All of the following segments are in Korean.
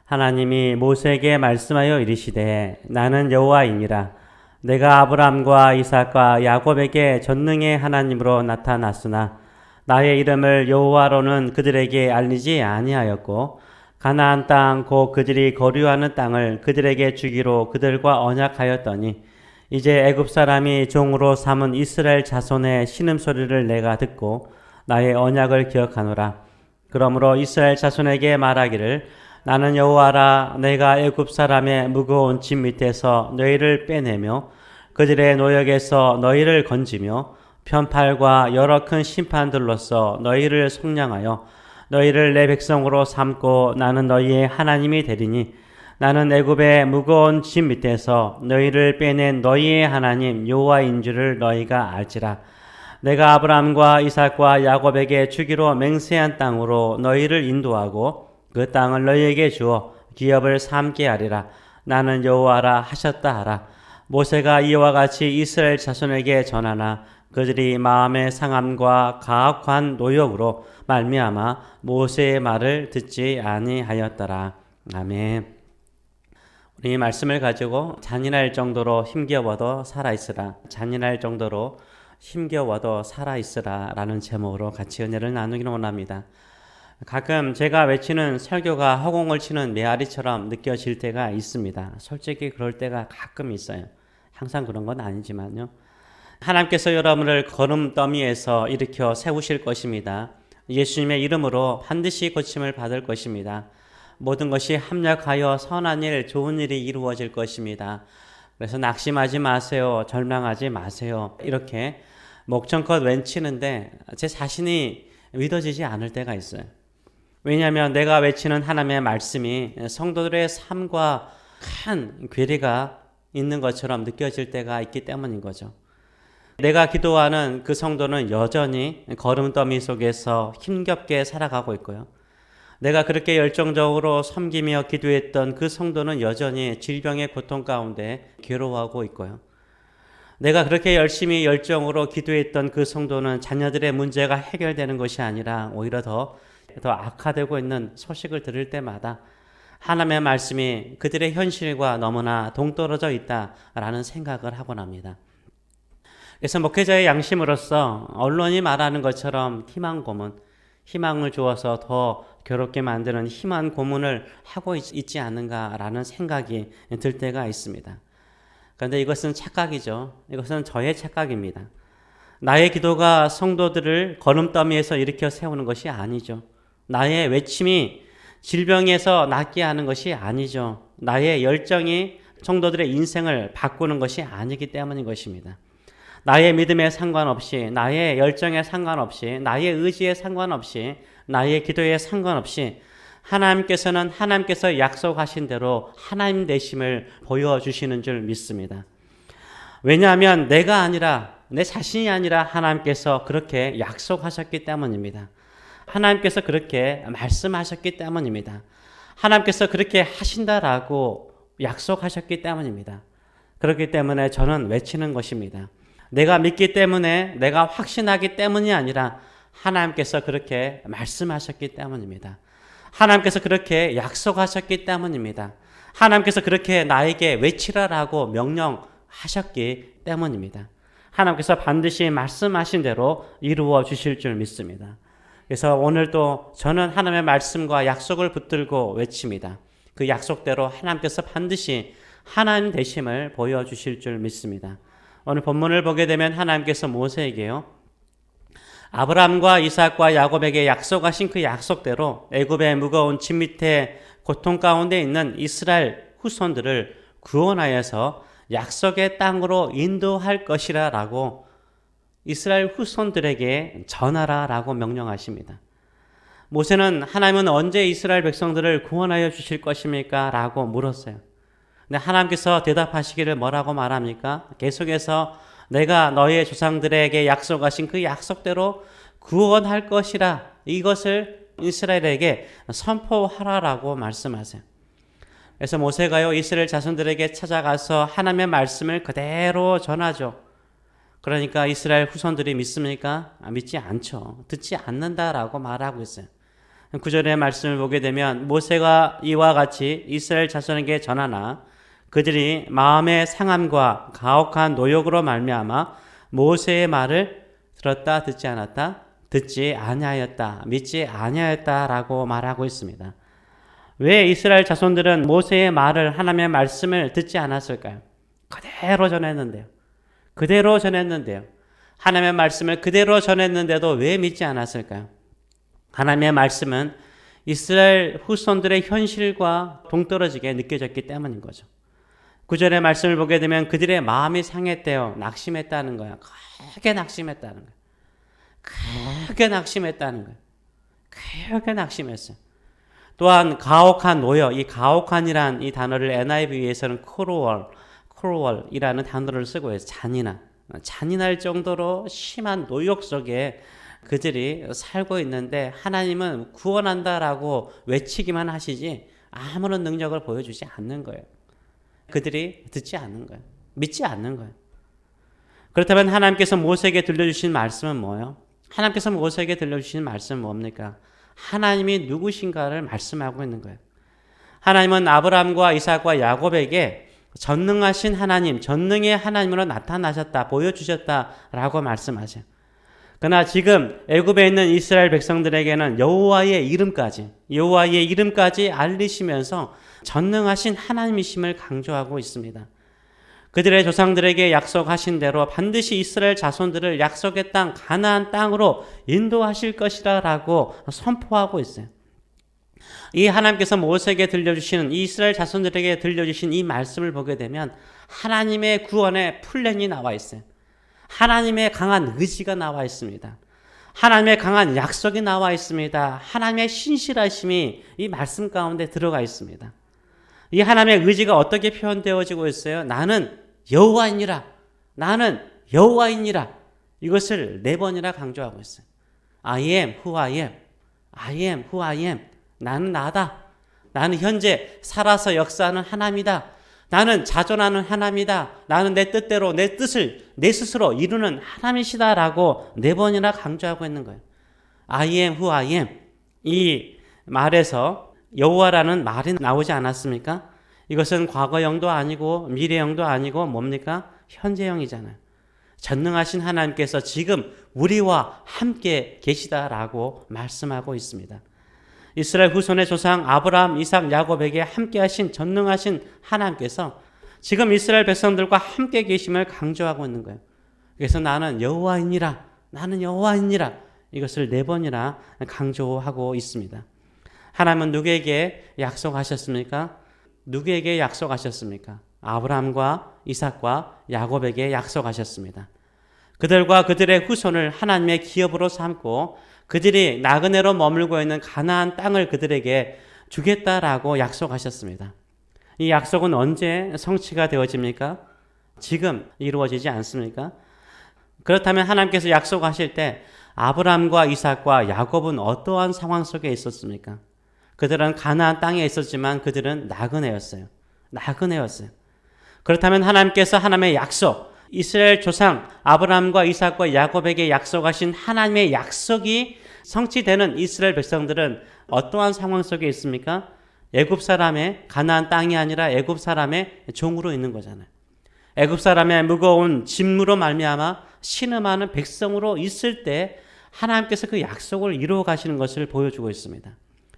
하나님이 모세에게 말씀하여 이르시되 나는 여호와이니라. 내가 아브라함과 이삭과 야곱에게 전능의 하나님으로 나타났으나 나의 이름을 여호와로는 그들에게 알리지 아니하였고 가나안 땅 곧 그들이 거류하는 땅을 그들에게 주기로 그들과 언약하였더니 이제 애굽 사람이 종으로 삼은 이스라엘 자손의 신음소리를 내가 듣고 나의 언약을 기억하노라. 그러므로 이스라엘 자손에게 말하기를 나는 여호와라. 내가 애굽 사람의 무거운 짐 밑에서 너희를 빼내며 그들의 노역에서 너희를 건지며 편팔과 여러 큰 심판들로서 너희를 속량하여 너희를 내 백성으로 삼고 나는 너희의 하나님이 되리니 나는 애굽의 무거운 짐 밑에서 너희를 빼낸 너희의 하나님 여호와인 줄을 너희가 알지라. 내가 아브라함과 이삭과 야곱에게 주기로 맹세한 땅으로 너희를 인도하고 그 땅을 너희에게 주어 기업을 삼게 하리라. 나는 여호와라 하셨다 하라. 모세가 이와 같이 이스라엘 자손에게 전하나 그들이 마음의 상함과 가혹한 노역으로 말미암아 모세의 말을 듣지 아니하였더라. 아멘. 우리 말씀을 가지고 잔인할 정도로 힘겨워도 살아있으라. 잔인할 정도로 힘겨워도 살아있으라 라는 제목으로 같이 은혜를 나누기를 원합니다. 가끔 제가 외치는 설교가 허공을 치는 메아리처럼 느껴질 때가 있습니다. 솔직히 그럴 때가 가끔 있어요. 항상 그런 건 아니지만요. 하나님께서 여러분을 걸음더미에서 일으켜 세우실 것입니다. 예수님의 이름으로 반드시 고침을 받을 것입니다. 모든 것이 합력하여 선한 일, 좋은 일이 이루어질 것입니다. 그래서 낙심하지 마세요. 절망하지 마세요. 이렇게 목청껏 외치는데 제 자신이 믿어지지 않을 때가 있어요. 왜냐하면 내가 외치는 하나님의 말씀이 성도들의 삶과 큰 괴리가 있는 것처럼 느껴질 때가 있기 때문인 거죠. 내가 기도하는 그 성도는 여전히 걸음더미 속에서 힘겹게 살아가고 있고요. 내가 그렇게 열정적으로 섬기며 기도했던 그 성도는 여전히 질병의 고통 가운데 괴로워하고 있고요. 내가 그렇게 열심히 열정으로 기도했던 그 성도는 자녀들의 문제가 해결되는 것이 아니라 오히려 더 악화되고 있는 소식을 들을 때마다 하나님의 말씀이 그들의 현실과 너무나 동떨어져 있다라는 생각을 하곤 합니다. 그래서 목회자의 양심으로서 언론이 말하는 것처럼 희망 고문, 희망을 주어서 더 괴롭게 만드는 희망 고문을 하고 있지 않는가라는 생각이 들 때가 있습니다. 그런데 이것은 착각이죠. 이것은 저의 착각입니다. 나의 기도가 성도들을 걸음더미에서 일으켜 세우는 것이 아니죠. 나의 외침이 질병에서 낫게 하는 것이 아니죠. 나의 열정이 성도들의 인생을 바꾸는 것이 아니기 때문인 것입니다. 나의 믿음에 상관없이, 나의 열정에 상관없이, 나의 의지에 상관없이, 나의 기도에 상관없이 하나님께서는 하나님께서 약속하신 대로 하나님 되심을 보여주시는 줄 믿습니다. 왜냐하면 내가 아니라, 내 자신이 아니라 하나님께서 그렇게 약속하셨기 때문입니다. 하나님께서 그렇게 말씀하셨기 때문입니다. 하나님께서 그렇게 하신다라고 약속하셨기 때문입니다. 그렇기 때문에 저는 외치는 것입니다. 내가 믿기 때문에, 내가 확신하기 때문이 아니라 하나님께서 그렇게 말씀하셨기 때문입니다. 하나님께서 그렇게 약속하셨기 때문입니다. 하나님께서 그렇게 나에게 외치라라고 명령하셨기 때문입니다. 하나님께서 반드시 말씀하신 대로 이루어 주실 줄 믿습니다. 그래서 오늘도 저는 하나님의 말씀과 약속을 붙들고 외칩니다. 그 약속대로 하나님께서 반드시 하나님 되심을 보여주실 줄 믿습니다. 오늘 본문을 보게 되면 하나님께서 모세에게요, 아브라함과 이삭과 야곱에게 약속하신 그 약속대로 애굽의 무거운 짐 밑에 고통 가운데 있는 이스라엘 후손들을 구원하여서 약속의 땅으로 인도할 것이라 라고 이스라엘 후손들에게 전하라 라고 명령하십니다. 모세는 하나님은 언제 이스라엘 백성들을 구원하여 주실 것입니까? 라고 물었어요. 근데 하나님께서 대답하시기를 뭐라고 말합니까? 계속해서 내가 너의 조상들에게 약속하신 그 약속대로 구원할 것이라, 이것을 이스라엘에게 선포하라라고 말씀하세요. 그래서 모세가요, 이스라엘 자손들에게 찾아가서 하나님의 말씀을 그대로 전하죠. 그러니까 이스라엘 후손들이 믿습니까? 믿지 않죠. 듣지 않는다라고 말하고 있어요. 9절의 말씀을 보게 되면 모세가 이와 같이 이스라엘 자손에게 전하나 그들이 마음의 상함과 가혹한 노역으로 말미암아 모세의 말을 들었다 듣지 않았다 듣지 아니하였다 믿지 아니하였다라고 말하고 있습니다. 왜 이스라엘 자손들은 모세의 말을 하나님의 말씀을 듣지 않았을까요? 그대로 전했는데요. 그대로 전했는데요. 하나님의 말씀을 그대로 전했는데도 왜 믿지 않았을까요? 하나님의 말씀은 이스라엘 후손들의 현실과 동떨어지게 느껴졌기 때문인 거죠. 9절의 말씀을 보게 되면 그들의 마음이 상했대요. 낙심했다는 거야. 크게 낙심했다는 거야. 크게 낙심했다는 거야. 크게 낙심했어요. 또한 가혹한 노여, 이 가혹한이란 이 단어를 NIV에서는 cruel이라는 단어를 쓰고 있어요. 잔인할 정도로 심한 노역 속에 그들이 살고 있는데 하나님은 구원한다라고 외치기만 하시지 아무런 능력을 보여주지 않는 거예요. 그들이 듣지 않는 거예요. 믿지 않는 거예요. 그렇다면 하나님께서 모세에게 들려주신 말씀은 뭐예요? 하나님께서 모세에게 들려주신 말씀은 뭡니까? 하나님이 누구신가를 말씀하고 있는 거예요. 하나님은 아브라함과 이삭과 야곱에게 전능하신 하나님, 전능의 하나님으로 나타나셨다, 보여주셨다라고 말씀하세요. 그러나 지금 애굽에 있는 이스라엘 백성들에게는 여호와의 이름까지 알리시면서 전능하신 하나님이심을 강조하고 있습니다. 그들의 조상들에게 약속하신 대로 반드시 이스라엘 자손들을 약속의 땅 가나안 땅으로 인도하실 것이라고 선포하고 있어요. 이 하나님께서 모세에게 들려주시는 이 이스라엘 자손들에게 들려주신 이 말씀을 보게 되면 하나님의 구원의 플랜이 나와 있어요. 하나님의 강한 의지가 나와 있습니다. 하나님의 강한 약속이 나와 있습니다. 하나님의 신실하심이 이 말씀 가운데 들어가 있습니다. 이 하나님의 의지가 어떻게 표현되어지고 있어요? 나는 여호와이니라. 나는 여호와이니라. 이것을 4번이나 강조하고 있어요. I am who I am. I am who I am. 나는 나다. 나는 현재 살아서 역사하는 하나님이다. 나는 자존하는 하나님이다. 나는 내 뜻대로 내 뜻을 내 스스로 이루는 하나님이시다라고 4번이나 강조하고 있는 거예요. I am who I am. 이 말에서 여호와라는 말이 나오지 않았습니까? 이것은 과거형도 아니고 미래형도 아니고 뭡니까? 현재형이잖아요. 전능하신 하나님께서 지금 우리와 함께 계시다라고 말씀하고 있습니다. 이스라엘 후손의 조상 아브라함, 이삭, 야곱에게 함께 하신 전능하신 하나님께서 지금 이스라엘 백성들과 함께 계심을 강조하고 있는 거예요. 그래서 나는 여호와이니라. 나는 여호와이니라. 이것을 4번이나 강조하고 있습니다. 하나님은 누구에게 약속하셨습니까? 누구에게 약속하셨습니까? 아브라함과 이삭과 야곱에게 약속하셨습니다. 그들과 그들의 후손을 하나님의 기업으로 삼고 그들이 나그네로 머물고 있는 가나안 땅을 그들에게 주겠다라고 약속하셨습니다. 이 약속은 언제 성취가 되어집니까? 지금 이루어지지 않습니까? 그렇다면 하나님께서 약속하실 때 아브라함과 이삭과 야곱은 어떠한 상황 속에 있었습니까? 그들은 가나안 땅에 있었지만 그들은 나그네였어요. 그렇다면 하나님께서 하나님의 약속, 이스라엘 조상 아브라함과 이삭과 야곱에게 약속하신 하나님의 약속이 성취되는 이스라엘 백성들은 어떠한 상황 속에 있습니까? 애굽 사람의 가나안 땅이 아니라 애굽 사람의 종으로 있는 거잖아요. 애굽 사람의 무거운 짐으로 말미암아 신음하는 백성으로 있을 때 하나님께서 그 약속을 이루어 가시는 것을 보여주고 있습니다.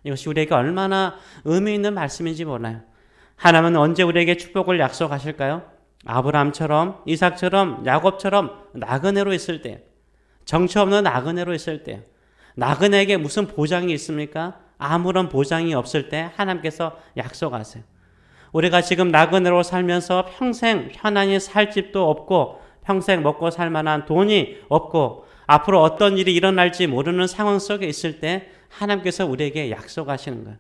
이것이 우리에게 얼마나 의미 있는 말씀인지 몰라요. 하나님은 언제 우리에게 축복을 약속하실까요? 아브라함처럼 이삭처럼 야곱처럼 나그네로 있을 때, 정처 없는 나그네로 있을 때, 나그네에게 무슨 보장이 있습니까? 아무런 보장이 없을 때 하나님께서 약속하세요. 우리가 지금 나그네로 살면서 평생 편안히 살 집도 없고 평생 먹고 살 만한 돈이 없고 앞으로 어떤 일이 일어날지 모르는 상황 속에 있을 때 하나님께서 우리에게 약속하시는 거예요.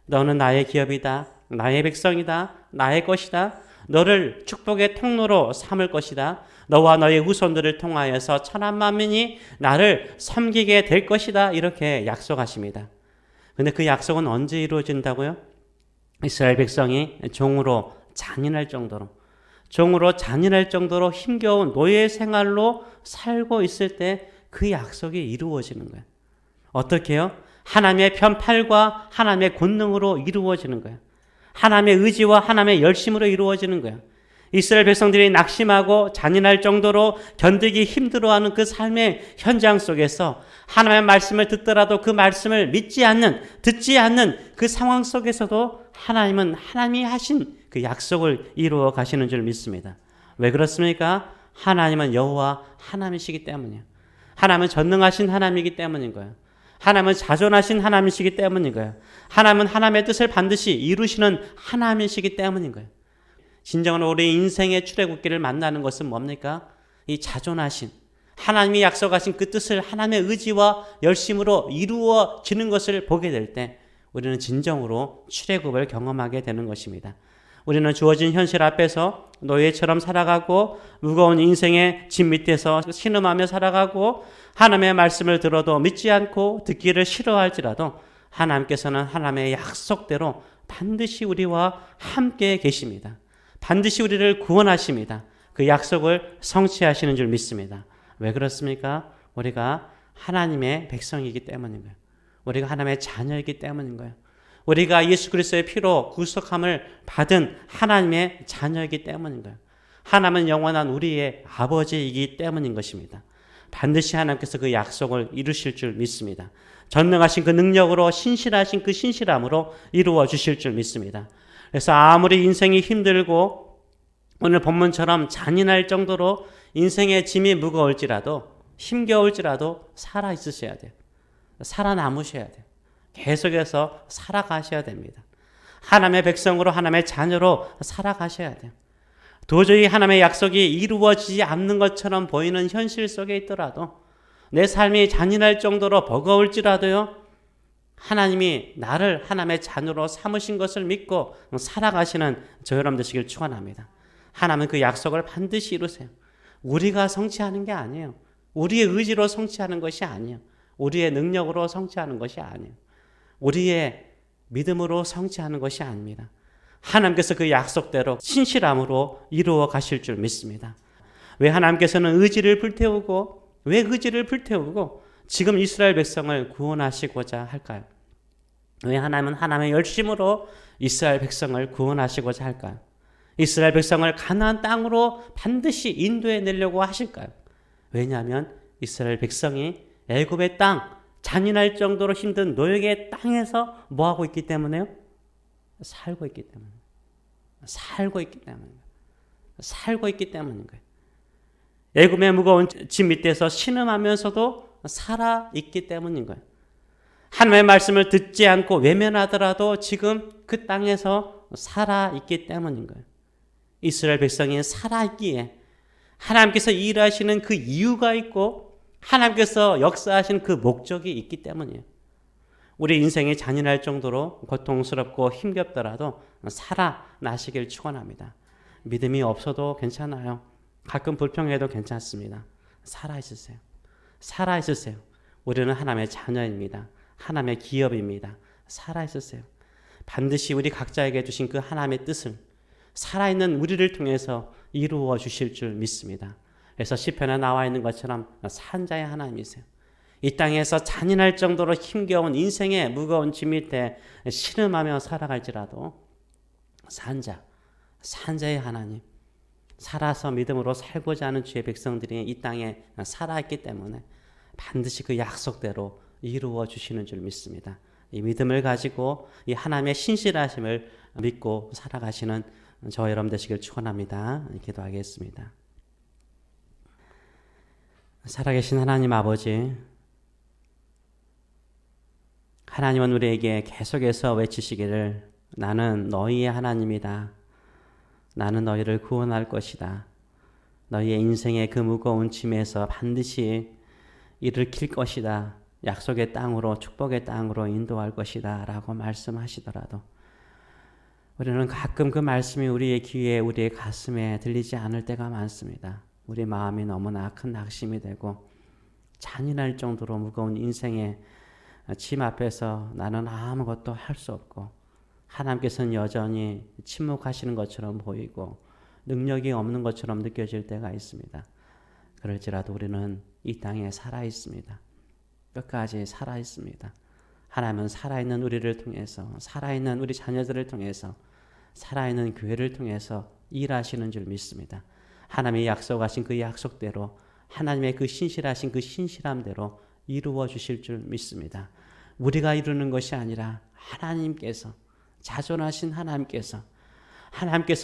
너는 나의 기업이다. 나의 백성이다. 나의 것이다. 너를 축복의 통로로 삼을 것이다. 너와 너의 후손들을 통하여서 천한 만민이 나를 섬기게 될 것이다. 이렇게 약속하십니다. 근데 그 약속은 언제 이루어진다고요? 이스라엘 백성이 종으로 잔인할 정도로 힘겨운 노예 생활로 살고 있을 때 그 약속이 이루어지는 거예요. 어떻게 해요? 하나님의 편팔과 하나님의 권능으로 이루어지는 거예요. 하나님의 의지와 하나님의 열심으로 이루어지는 거예요. 이스라엘 백성들이 낙심하고 잔인할 정도로 견디기 힘들어하는 그 삶의 현장 속에서 하나님의 말씀을 듣더라도 그 말씀을 믿지 않는, 듣지 않는 그 상황 속에서도 하나님은 하나님이 하신 그 약속을 이루어 가시는 줄 믿습니다. 왜 그렇습니까? 하나님은 여호와 하나님이시기 때문이에요. 하나님은 전능하신 하나님이기 때문인 거예요. 하나님은 자존하신 하나님이시기 때문인 거예요. 하나님은 하나님의 뜻을 반드시 이루시는 하나님이시기 때문인 거예요. 진정한 우리 인생의 출애굽기를 만나는 것은 뭡니까? 이 자존하신 하나님이 약속하신 그 뜻을 하나님의 의지와 열심으로 이루어지는 것을 보게 될 때 우리는 진정으로 출애굽을 경험하게 되는 것입니다. 우리는 주어진 현실 앞에서 노예처럼 살아가고 무거운 인생의 짐 밑에서 신음하며 살아가고 하나님의 말씀을 들어도 믿지 않고 듣기를 싫어할지라도 하나님께서는 하나님의 약속대로 반드시 우리와 함께 계십니다. 반드시 우리를 구원하십니다. 그 약속을 성취하시는 줄 믿습니다. 왜 그렇습니까? 우리가 하나님의 백성이기 때문인 거예요. 우리가 하나님의 자녀이기 때문인 거예요. 우리가 예수 그리스도의 피로 구속함을 받은 하나님의 자녀이기 때문인 거예요. 하나님은 영원한 우리의 아버지이기 때문인 것입니다. 반드시 하나님께서 그 약속을 이루실 줄 믿습니다. 전능하신 그 능력으로 신실하신 그 신실함으로 이루어 주실 줄 믿습니다. 그래서 아무리 인생이 힘들고 오늘 본문처럼 잔인할 정도로 인생의 짐이 무거울지라도 힘겨울지라도 살아 있으셔야 돼요. 살아남으셔야 돼요. 계속해서 살아가셔야 됩니다. 하나님의 백성으로 하나님의 자녀로 살아가셔야 돼요. 도저히 하나님의 약속이 이루어지지 않는 것처럼 보이는 현실 속에 있더라도 내 삶이 잔인할 정도로 버거울지라도요. 하나님이 나를 하나님의 자녀로 삼으신 것을 믿고 살아가시는 저 여러분 되시길 축원합니다. 하나님은 그 약속을 반드시 이루세요. 우리가 성취하는 게 아니에요. 우리의 의지로 성취하는 것이 아니에요. 우리의 능력으로 성취하는 것이 아니에요. 우리의 믿음으로 성취하는 것이 아닙니다. 하나님께서 그 약속대로 신실함으로 이루어 가실 줄 믿습니다. 왜 하나님께서는 의지를 불태우고 왜 의지를 불태우고 지금 이스라엘 백성을 구원하시고자 할까요? 왜 하나님은 하나님의 열심으로 이스라엘 백성을 구원하시고자 할까요? 이스라엘 백성을 가나안 땅으로 반드시 인도해 내려고 하실까요? 왜냐하면 이스라엘 백성이 애굽의 땅, 잔인할 정도로 힘든 노역의 땅에서 뭐하고 있기 때문에요? 살고 있기 때문에. 살고 있기 때문에. 살고 있기 때문인 거예요. 애굽의 무거운 짐 밑에서 신음하면서도 살아있기 때문인 거예요. 하나님의 말씀을 듣지 않고 외면하더라도 지금 그 땅에서 살아있기 때문인 거예요. 이스라엘 백성이 살아있기에 하나님께서 일하시는 그 이유가 있고 하나님께서 역사하신 그 목적이 있기 때문이에요. 우리 인생이 잔인할 정도로 고통스럽고 힘겹더라도 살아나시길 축원합니다. 믿음이 없어도 괜찮아요. 가끔 불평해도 괜찮습니다. 살아있으세요. 살아있으세요. 우리는 하나님의 자녀입니다. 하나님의 기업입니다. 살아있으세요. 반드시 우리 각자에게 주신 그 하나님의 뜻을 살아있는 우리를 통해서 이루어 주실 줄 믿습니다. 그래서 시편에 나와 있는 것처럼 산자의 하나님이세요. 이 땅에서 잔인할 정도로 힘겨운 인생의 무거운 짐 밑에 신음하며 살아갈지라도 산자의 하나님, 살아서 믿음으로 살고자 하는 주의 백성들이 이 땅에 살아있기 때문에 반드시 그 약속대로 이루어 주시는 줄 믿습니다. 이 믿음을 가지고 이 하나님의 신실하심을 믿고 살아가시는 저 여러분 되시길 축원합니다. 기도하겠습니다. 살아계신 하나님 아버지, 하나님은 우리에게 계속해서 외치시기를 나는 너희의 하나님이다. 나는 너희를 구원할 것이다. 너희의 인생의 그 무거운 짐에서 반드시 일으킬 것이다. 약속의 땅으로 축복의 땅으로 인도할 것이다 라고 말씀하시더라도 우리는 가끔 그 말씀이 우리의 귀에 우리의 가슴에 들리지 않을 때가 많습니다. 우리 마음이 너무나 큰 낙심이 되고 잔인할 정도로 무거운 인생의 짐 앞에서 나는 아무것도 할 수 없고 하나님께서는 여전히 침묵하시는 것처럼 보이고 능력이 없는 것처럼 느껴질 때가 있습니다. 그럴지라도 우리는 이 땅에 살아 있습니다. 끝까지 살아 있습니다. 하나님은 살아있는 우리를 통해서, 살아있는 우리 자녀들을 통해서, 살아있는 교회를 통해서 일하시는 줄 믿습니다. 하나님이 약속하신 그 약속대로, 하나님의 그 신실하신 그 신실함대로 이루어 주실 줄 믿습니다. 우리가 이루는 것이 아니라 하나님께서, 자존하신 하나님께서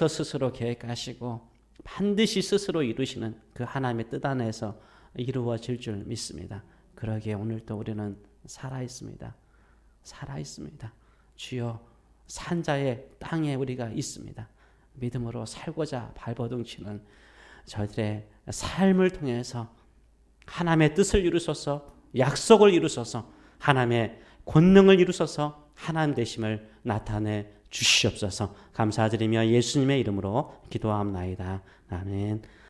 스스로 계획하시고 반드시 스스로 이루시는 그 하나님의 뜻 안에서 이루어질 줄 믿습니다. 그러기에 오늘도 우리는 살아있습니다. 주여, 산자의 땅에 우리가 있습니다. 믿음으로 살고자 발버둥치는 저희들의 삶을 통해서 하나님의 뜻을 이루소서, 약속을 이루소서, 하나님의 권능을 이루소서, 하나님 되심을 나타내 주시옵소서. 감사드리며 예수님의 이름으로 기도합나이다. 아멘.